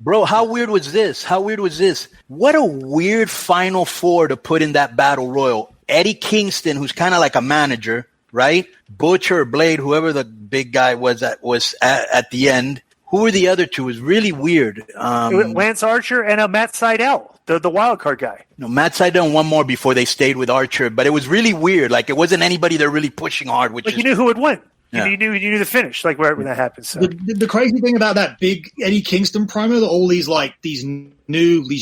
Bro, how weird was this? What a weird Final Four to put in that Battle Royal. Eddie Kingston, who's kind of like a manager, right? Butcher or Blade, whoever the big guy was at the end. Who were the other two? It was really weird. Lance Archer and Matt Sydal, the wild card guy. No, Matt Sydal and one more before they stayed with Archer. But it was really weird. Like, it wasn't anybody they're really pushing hard. You knew who would win. Yeah. You knew the finish, like right when that happens. So. The crazy thing about that big Eddie Kingston promo that all these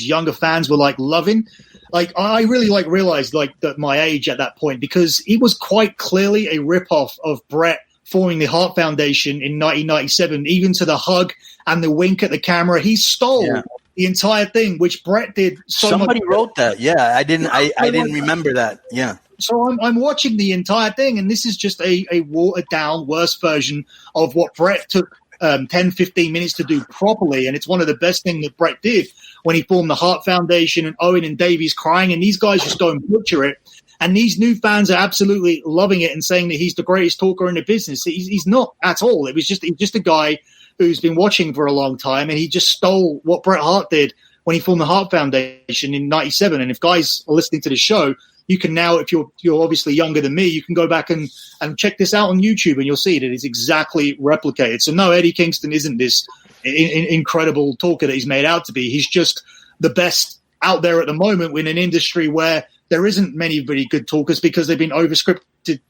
younger fans were like loving, like I really like realized like that my age at that point, because it was quite clearly a ripoff of Bret forming the Hart Foundation in 1997, even to the hug and the wink at the camera. He stole the entire thing, which Bret did. Somebody wrote that. Yeah, I didn't remember that. Yeah. So I'm watching the entire thing, and this is just a watered-down, worse version of what Bret took 10, 15 minutes to do properly, and it's one of the best things that Bret did when he formed the Hart Foundation, and Owen and Davey's crying, and these guys just go and butcher it, and these new fans are absolutely loving it and saying that he's the greatest talker in the business. He's not at all. He's just a guy who's been watching for a long time, and he just stole what Bret Hart did when he formed the Hart Foundation in 97, and if guys are listening to the show, you can now, if you're obviously younger than me, you can go back and check this out on YouTube, and you'll see that it's exactly replicated. So no, Eddie Kingston isn't this incredible talker that he's made out to be. He's just the best out there at the moment in an industry where there isn't many really good talkers because they've been overscripted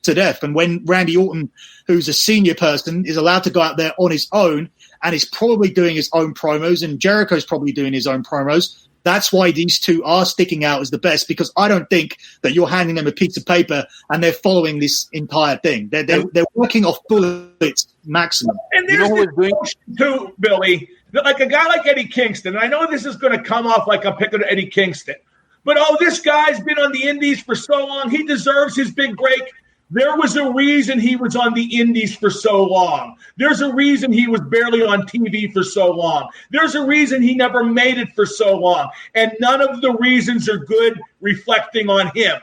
to death. And when Randy Orton, who's a senior person, is allowed to go out there on his own and is probably doing his own promos, and Jericho's probably doing his own promos, that's why these two are sticking out as the best, because I don't think that you're handing them a piece of paper and they're following this entire thing. They're working off bullets maximum. And there's this too, Billy, like a guy like Eddie Kingston. And I know this is going to come off like I'm picking Eddie Kingston, but this guy's been on the Indies for so long. He deserves his big break. There was a reason he was on the Indies for so long. There's a reason he was barely on TV for so long. There's a reason he never made it for so long. And none of the reasons are good reflecting on him.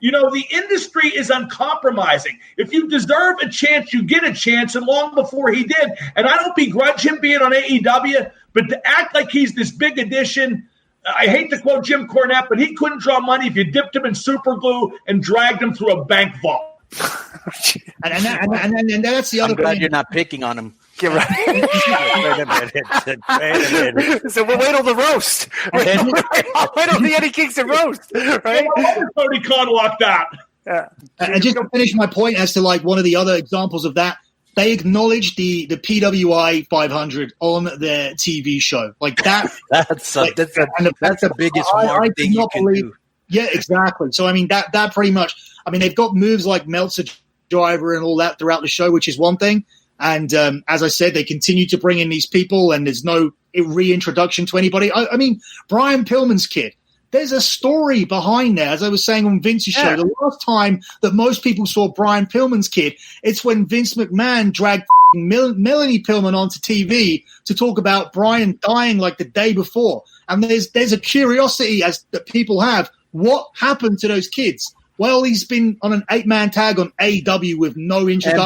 The industry is uncompromising. If you deserve a chance, you get a chance, and long before he did. And I don't begrudge him being on AEW, but to act like he's this big addition, I hate to quote Jim Cornette, but he couldn't draw money if you dipped him in super glue and dragged him through a bank vault. and that's the other I'm glad thing. You're not picking on him. Get right. Wait a minute. So we'll wait on the roast. Wait on the Eddie Kingston roast. Right? Tony Khan walked out. And just to finish my point as to like one of the other examples of that, they acknowledged the PWI 500 on their TV show. Like that. That's the biggest mark thing you can do. Yeah, exactly. So, I mean, that pretty much – I mean, they've got moves like Meltzer Driver and all that throughout the show, which is one thing. And as I said, they continue to bring in these people, and there's no reintroduction to anybody. I mean, Brian Pillman's kid, there's a story behind there. As I was saying on Vince's show, the last time that most people saw Brian Pillman's kid, it's when Vince McMahon dragged Melanie Pillman onto TV to talk about Brian dying like the day before. And there's a curiosity that people have. What happened to those kids? Well, he's been on an 8-man tag on AEW with no introduction.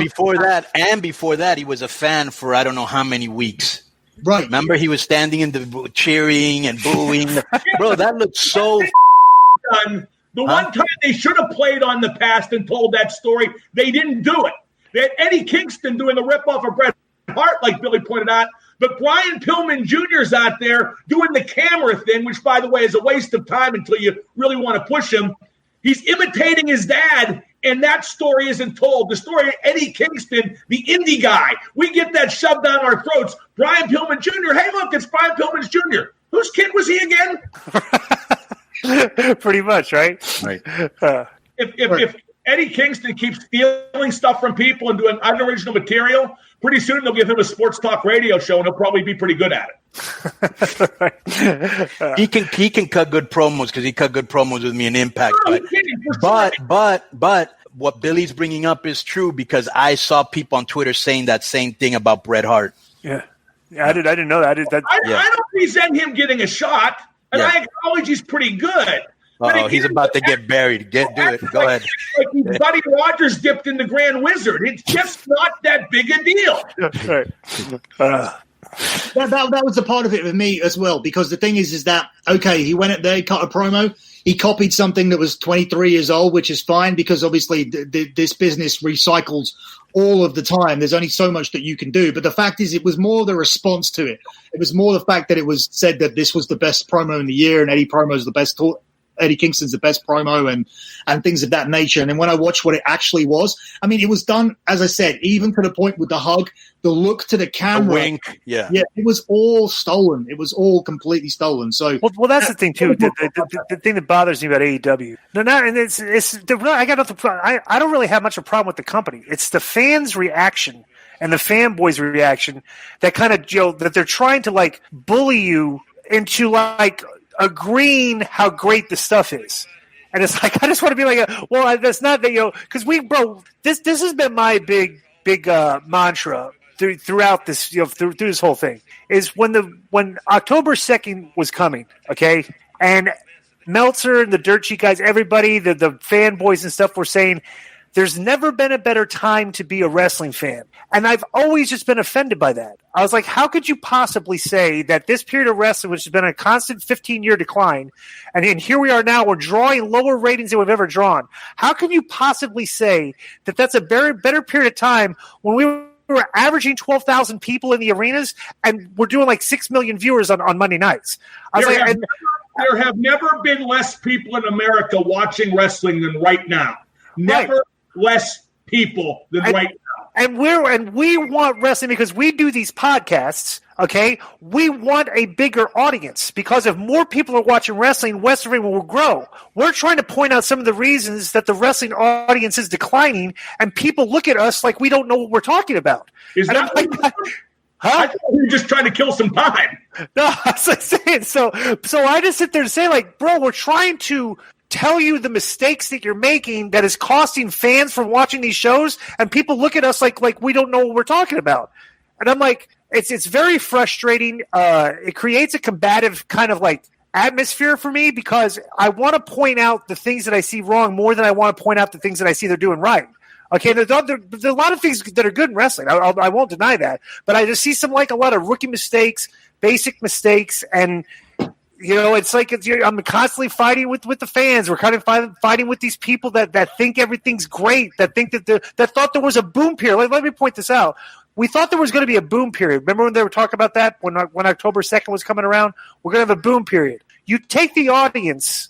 And before that, he was a fan for I don't know how many weeks. Right. Remember, he was standing in the cheering and booing. Bro, that looked so done. The one time they should have played on the past and told that story, they didn't do it. They had Eddie Kingston doing the ripoff of Bret Hart, like Billy pointed out. But Brian Pillman Jr.'s out there doing the camera thing, which, by the way, is a waste of time until you really want to push him. He's imitating his dad, and that story isn't told. The story of Eddie Kingston, the indie guy. We get that shoved down our throats. Brian Pillman Jr., hey, look, it's Brian Pillman Jr. Whose kid was he again? Pretty much, right? Right. If Eddie Kingston keeps stealing stuff from people and doing unoriginal material, pretty soon they'll give him a sports talk radio show, and he'll probably be pretty good at it. He can cut good promos because he cut good promos with me in Impact. But what Billy's bringing up is true because I saw people on Twitter saying that same thing about Bret Hart. Yeah, I didn't know that. I don't resent him getting a shot, and I acknowledge he's pretty good. Oh, he's about to get buried. Do it. Go ahead. Like Buddy Rogers dipped in the Grand Wizard. It's just not that big a deal. Right. That was the part of it with me as well, because the thing is that, okay, he went up there, he cut a promo, he copied something that was 23 years old, which is fine because obviously this business recycles all of the time. There's only so much that you can do. But the fact is, it was more the response to it. It was more the fact that it was said that this was the best promo in the year and Eddie Kingston's the best promo and things of that nature. And then when I watched what it actually was, I mean, it was done, as I said, even to the point with the hug, the look to the camera. A wink. Yeah. Yeah, it was all stolen. It was all completely stolen. So, well, that's the thing too. The thing that bothers me about AEW. I got nothing. I don't really have much of a problem with the company. It's the fans' reaction and the fanboys' reaction that kind of, that they're trying to like bully you into like agreeing how great the stuff is. And it's like, I just want to be like, well, that's not that, because this has been my big mantra throughout this, through this whole thing, is when October 2nd was coming, okay, and Meltzer and the Dirt Sheet guys, everybody, the fanboys and stuff were saying, there's never been a better time to be a wrestling fan. And I've always just been offended by that. I was like, how could you possibly say that this period of wrestling, which has been a constant 15-year decline, and here we are now, we're drawing lower ratings than we've ever drawn. How can you possibly say that that's a better period of time when we were averaging 12,000 people in the arenas and we're doing like 6 million viewers on Monday nights? There have never been less people in America watching wrestling than right now. Never. Right. Less people than right now. And we want wrestling because we do these podcasts, okay? We want a bigger audience because if more people are watching wrestling, wrestling will grow. We're trying to point out some of the reasons that the wrestling audience is declining and people look at us like we don't know what we're talking about. Is and that like, I thought we were just trying to kill some time. No, that's what I'm saying. So I just sit there and say, like, bro, we're trying to tell you the mistakes that you're making that is costing fans from watching these shows, and people look at us like we don't know what we're talking about. And I'm like, it's very frustrating. It creates a combative kind of like atmosphere for me because I want to point out the things that I see wrong more than I want to point out the things that I see they're doing right. Okay, there's a lot of things that are good in wrestling. I won't deny that, but I just see a lot of rookie mistakes, basic mistakes, and it's like I'm constantly fighting with the fans. We're kind of fighting with these people that think everything's great, that think that thought there was a boom period. Let me point this out. We thought there was going to be a boom period. Remember when they were talking about that when October 2nd was coming around? We're going to have a boom period. You take the audience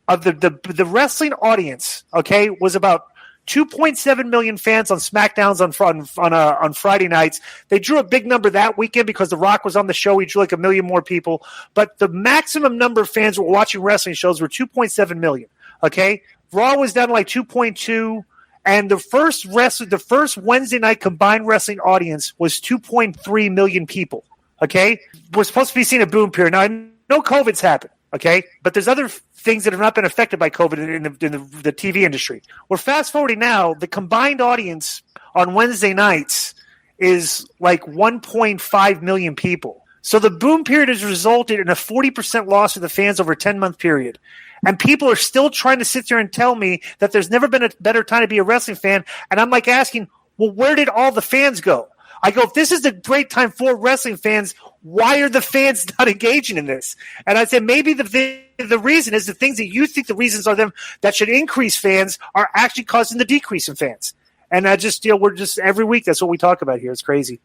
of the wrestling audience, okay, was about 2.7 million fans on SmackDowns on Friday nights. They drew a big number that weekend because The Rock was on the show. He drew like 1 million more people. But the maximum number of fans who were watching wrestling shows were 2.7 million. Okay, Raw was down to like 2.2, and the first Wednesday night combined wrestling audience was 2.3 million people. Okay, we're supposed to be seeing a boom period now. I know COVID's happened. Okay, but there's other things that have not been affected by COVID in the TV industry. We're fast forwarding now. The combined audience on Wednesday nights is like 1.5 million people. So the boom period has resulted in a 40% loss of the fans over a 10-month period. And people are still trying to sit there and tell me that there's never been a better time to be a wrestling fan. And I'm like asking, well, where did all the fans go? I go, if this is a great time for wrestling fans, why are the fans not engaging in this? And I said, maybe the reason is the things that you think the reasons are them that should increase fans are actually causing the decrease in fans. And we're just every week, that's what we talk about here. It's crazy.